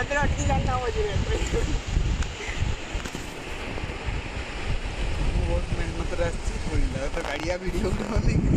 ହାତରେ ଅଟକି ଯାଆନ୍ତା ମଝିରେ ବହୁତ ମେହନତରେ ଆସିଛି ପଡ଼ିଲା ତ ଗାଡ଼ିଆ ଭିଡ଼ିଓ ଗୋଟେ ବନେଇକି